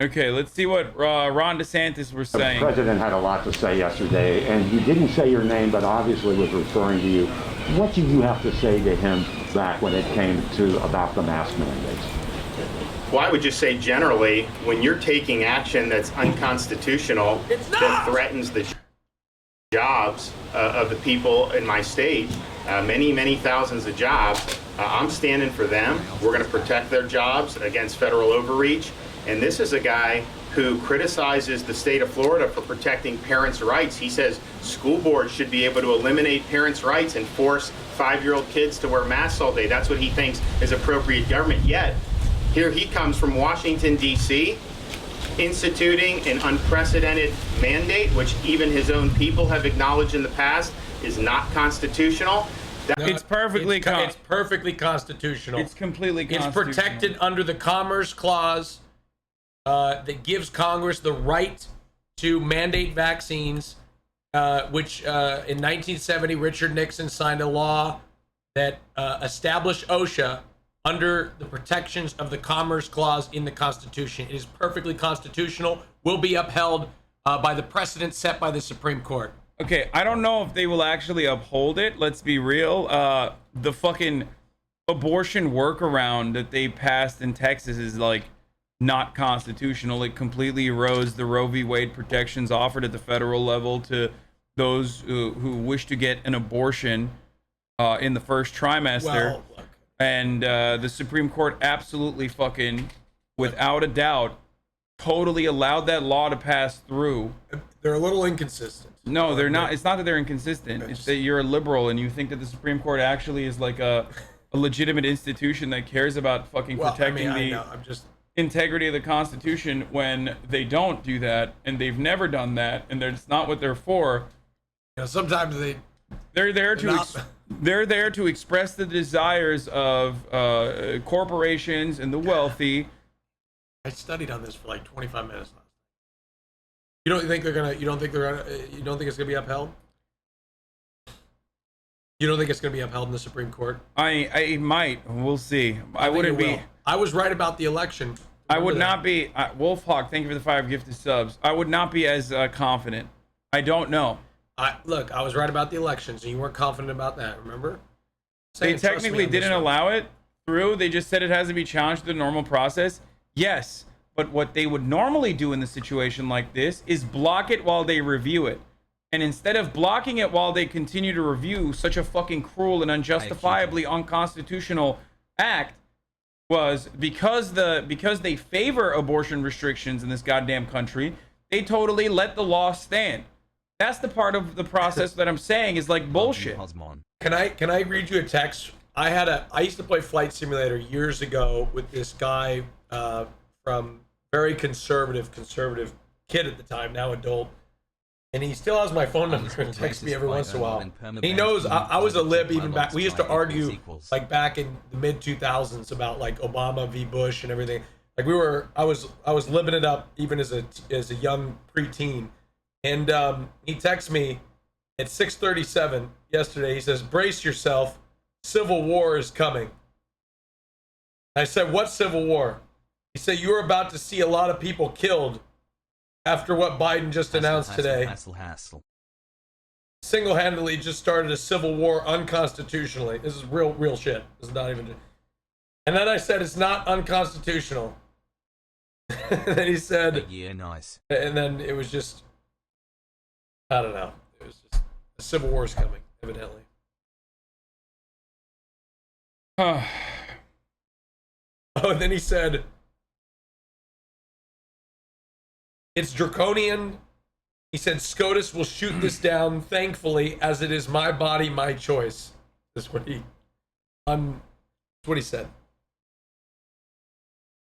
Okay, let's see what Ron DeSantis was saying. The president had a lot to say yesterday, and he didn't say your name, but obviously was referring to you. What did you have to say to him back when it came to about the mask mandates? Well, I would just say generally, when you're taking action that's unconstitutional, that threatens the jobs of the people in my state, many thousands of jobs, I'm standing for them. We're going to protect their jobs against federal overreach. And this is a guy who criticizes the state of Florida for protecting parents' rights. He says school boards should be able to eliminate parents' rights and force 5-year-old kids to wear masks all day. That's what he thinks is appropriate government. Yet, here he comes from Washington, D.C., instituting an unprecedented mandate, which even his own people have acknowledged in the past is not constitutional. It's perfectly it's perfectly constitutional. It's completely constitutional. It's protected under the Commerce Clause that gives Congress the right to mandate vaccines, which in 1970 Richard Nixon signed a law that established OSHA under the protections of the Commerce Clause in the Constitution. It is perfectly constitutional, will be upheld by the precedent set by the Supreme Court. Okay, I don't know if they will actually uphold it. Let's be real. The fucking abortion workaround that they passed in Texas is like not constitutional. It completely erodes the Roe v. Wade protections offered at the federal level to those who wish to get an abortion in the first trimester. Well, look. And the Supreme Court absolutely fucking, without a doubt, totally allowed that law to pass through. They're a little inconsistent. No, they're not. It's not that they're inconsistent. It's that you're a liberal and you think that the Supreme Court actually is like a legitimate institution that cares about fucking protecting integrity of the Constitution when they don't do that, and they've never done that, and that's not what they're for. You know, sometimes they're there to express the desires of corporations and the wealthy. I studied on this for like 25 minutes last night. You don't think it's gonna be upheld? You don't think it's gonna be upheld in the Supreme Court? I might. We'll see. I wouldn't be. I was right about the election. I would not be. Wolfhawk, thank you for the 5 gifted subs. I would not be as confident. I don't know. Look, I was right about the elections, and you weren't confident about that. Remember? They technically didn't allow it through. They just said it has to be challenged through the normal process. Yes, but what they would normally do in the situation like this is block it while they review it. And instead of blocking it while they continue to review such a fucking cruel and unjustifiably unconstitutional act, was because they favor abortion restrictions in this goddamn country, they totally let the law stand. That's the part of the process that I'm saying is like bullshit. Can I read you a text? I used to play Flight Simulator years ago with this guy from very conservative kid at the time, now adult, and he still has my phone number and texts me every once in a while. He knows I was a lib even back. We used to argue like back in the mid 2000s about like Obama v. Bush and everything. Like I was living it up even as a young preteen. And he texts me at 6:37 yesterday. He says, "Brace yourself, civil war is coming." I said, "What civil war?" He said, "You're about to see a lot of people killed after what Biden just announced today. Single-handedly just started a civil war unconstitutionally." This is real shit. This is not even. And then I said, "It's not unconstitutional." And then he said, "Yeah, nice." And then it was just, I don't know. It was just the civil war is coming, evidently. Oh, and then he said, "It's draconian." He said, "SCOTUS will shoot this down, thankfully, as it is my body, my choice." That's what he said.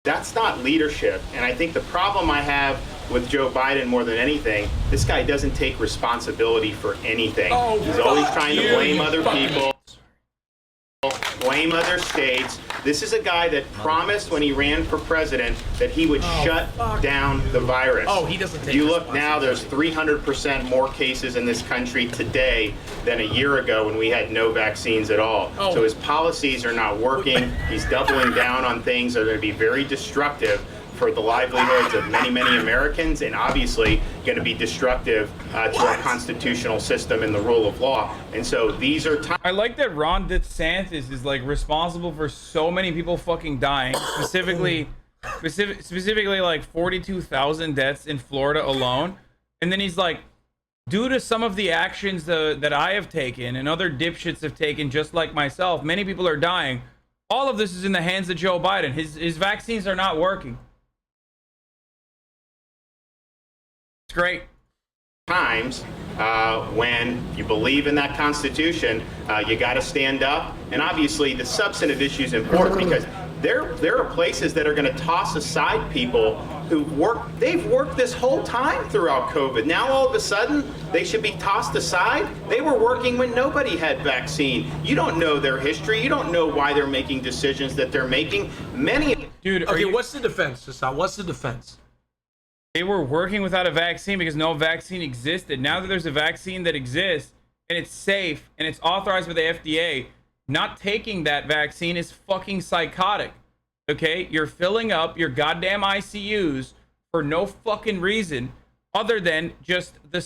That's not leadership. And I think the problem I have with Joe Biden more than anything, this guy doesn't take responsibility for anything. He's always trying to blame other people, blame other states. This is a guy that promised when he ran for president that he would shut down the virus. He doesn't take You look now, there's 300% more cases in this country today than a year ago when we had no vaccines at all. So his policies are not working. He's doubling down on things that are going to be very destructive for the livelihoods of many, many Americans, and obviously going to be destructive to our constitutional system and the rule of law. And so these are times. I like that Ron DeSantis is like responsible for so many people fucking dying, specifically like 42,000 deaths in Florida alone. And then he's like, due to some of the actions that I have taken and other dipshits have taken, just like myself, many people are dying. All of this is in the hands of Joe Biden. His vaccines are not working. It's great. Times when you believe in that Constitution, you got to stand up. And obviously, the substantive issue is important because there are places that are going to toss aside people who they've worked this whole time throughout COVID. Now all of a sudden they should be tossed aside. They were working when nobody had vaccine. You don't know their history. You don't know why they're making decisions that they're making. Dude, okay, what's the defense, Hassan? What's the defense? They were working without a vaccine because no vaccine existed. Now that there's a vaccine that exists and it's safe and it's authorized by the FDA, not taking that vaccine is fucking psychotic. Okay, you're filling up your goddamn ICUs for no fucking reason other than just the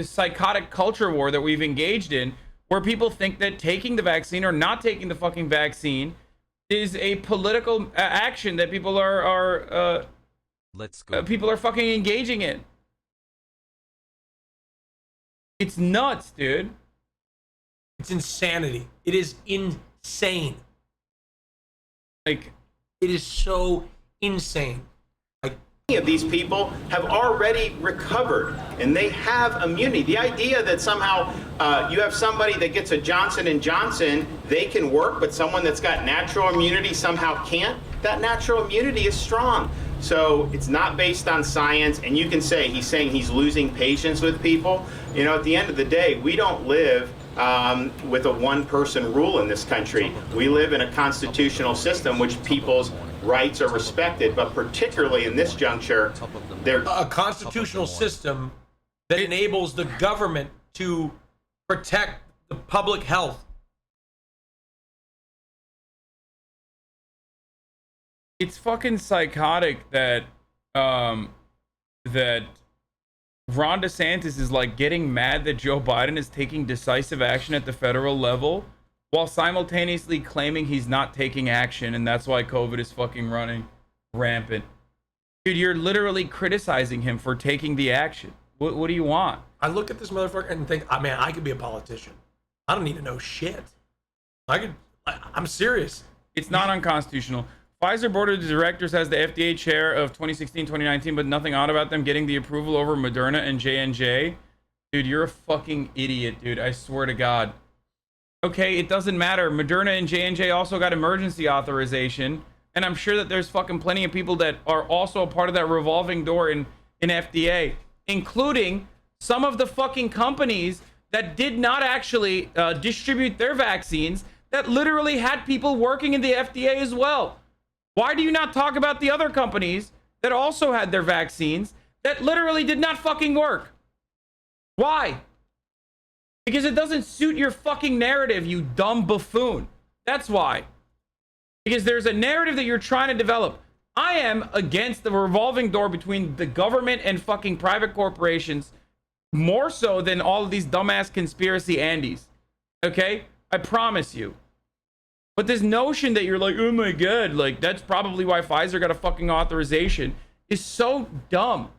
psychotic culture war that we've engaged in, where people think that taking the vaccine or not taking the fucking vaccine is a political action that people are Let's go. people are fucking engaging in. It's nuts, dude. It's insanity. It is insane. Like, it is so insane. Many of these people have already recovered and they have immunity. The idea that somehow you have somebody that gets a Johnson & Johnson, they can work, but someone that's got natural immunity somehow can't, that natural immunity is strong. So it's not based on science, and you can say he's saying he's losing patience with people. You know, at the end of the day, we don't live with a one-person rule in this country. We live in a constitutional system which people's rights are respected, but particularly in this juncture, they're a constitutional system that enables the government to protect the public health. it's fucking psychotic that that Ron DeSantis is like getting mad that Joe Biden is taking decisive action at the federal level while simultaneously claiming he's not taking action, and that's why COVID is fucking running rampant. Dude, you're literally criticizing him for taking the action. What do you want? I look at this motherfucker and think, oh, man, I could be a politician. I don't need to know shit. I'm serious. It's not unconstitutional. Pfizer board of directors has the FDA chair of 2016-2019, but nothing odd about them getting the approval over Moderna and J&J. Dude, you're a fucking idiot, dude. I swear to God. Okay, it doesn't matter. Moderna and J&J also got emergency authorization, and I'm sure that there's fucking plenty of people that are also a part of that revolving door in FDA, including some of the fucking companies that did not actually distribute their vaccines that literally had people working in the FDA as well. Why do you not talk about the other companies that also had their vaccines that literally did not fucking work? Why? Because it doesn't suit your fucking narrative, you dumb buffoon. That's why. Because there's a narrative that you're trying to develop. I am against the revolving door between the government and fucking private corporations more so than all of these dumbass conspiracy Andes. Okay? I promise you. But this notion that you're like, oh my God, like that's probably why Pfizer got a fucking authorization is so dumb.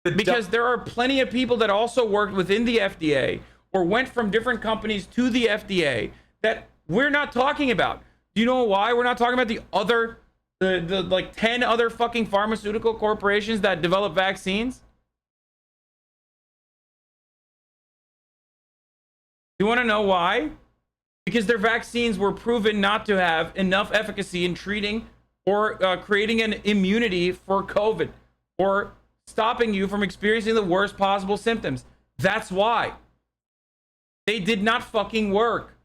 Because there are plenty of people that also worked within the FDA or went from different companies to the FDA that we're not talking about. Do you know why we're not talking about the other, the like 10 other fucking pharmaceutical corporations that develop vaccines? You want to know why? Because their vaccines were proven not to have enough efficacy in treating or creating an immunity for COVID or stopping you from experiencing the worst possible symptoms. That's why. They did not fucking work.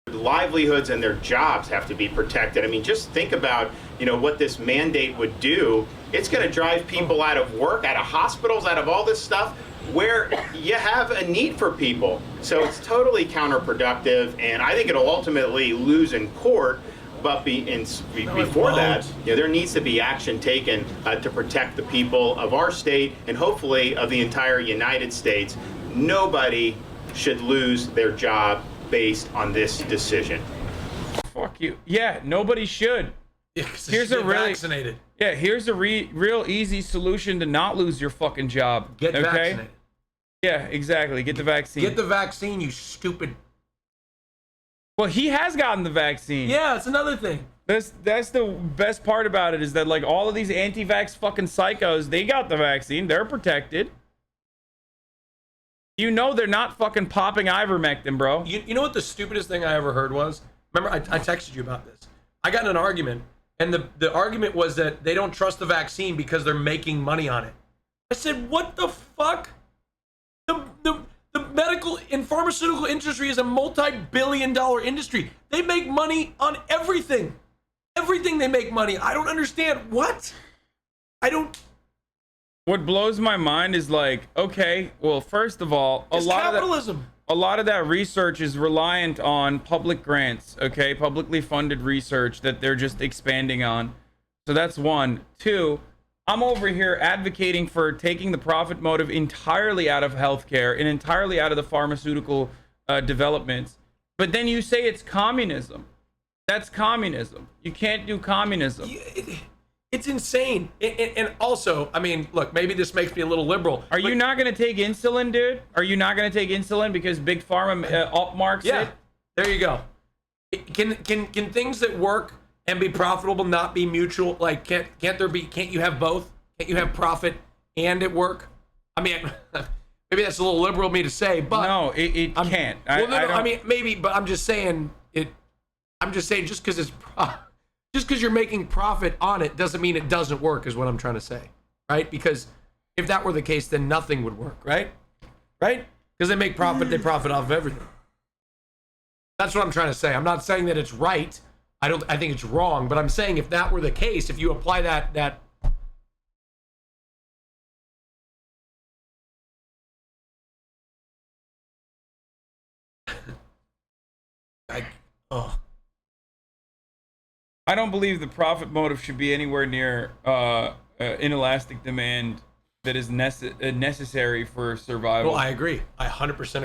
Livelihoods and their jobs have to be protected. I mean, just think about, what this mandate would do. It's going to drive people out of work, out of hospitals, out of all this stuff. where you have a need for people. So it's totally counterproductive, and I think it'll ultimately lose in court. But before that, there needs to be action taken to protect the people of our state and hopefully of the entire United States. Nobody should lose their job based on this decision. Fuck you. Yeah, nobody should. Yeah, here's a really vaccinated. Yeah, here's a real easy solution to not lose your fucking job. Get vaccinated. Yeah, exactly. Get the vaccine. Get the vaccine, you stupid. Well, he has gotten the vaccine. Yeah, it's another thing. That's the best part about it, is that like all of these anti-vax fucking psychos, they got the vaccine. They're protected. You know they're not fucking popping ivermectin, bro. You know what the stupidest thing I ever heard was? Remember, I texted you about this. I got in an argument, and the argument was that they don't trust the vaccine because they're making money on it. I said, what the fuck? The medical and pharmaceutical industry is a multi-billion-dollar industry. They make money on everything. Everything they make money. I don't understand. What? I don't... What blows my mind is like, okay, well, first of all, a lot of that research is reliant on public grants, okay? Publicly funded research that they're just expanding on. So that's one. Two, I'm over here advocating for taking the profit motive entirely out of healthcare and entirely out of the pharmaceutical developments. But then you say it's communism. That's communism. You can't do communism. It's insane. And also, I mean, look, maybe this makes me a little liberal. Are you not going to take insulin, dude? Are you not going to take insulin because Big Pharma upmarks it? There you go. Can things that work and be profitable not be mutual? Like, can't you have both? Can't you have profit and it work? I mean, maybe that's a little liberal of me to say, but no, it can't. I mean, maybe, but I'm just saying it. I'm just saying just because you're making profit on it doesn't mean it doesn't work, is what I'm trying to say, right? Because if that were the case, then nothing would work, right? Right? Because they make profit, they profit off of everything. That's what I'm trying to say. I'm not saying that it's right. I think it's wrong, but I'm saying if that were the case, if you apply that I don't believe the profit motive should be anywhere near inelastic demand that is necessary for survival. Well, I agree. I 100% agree.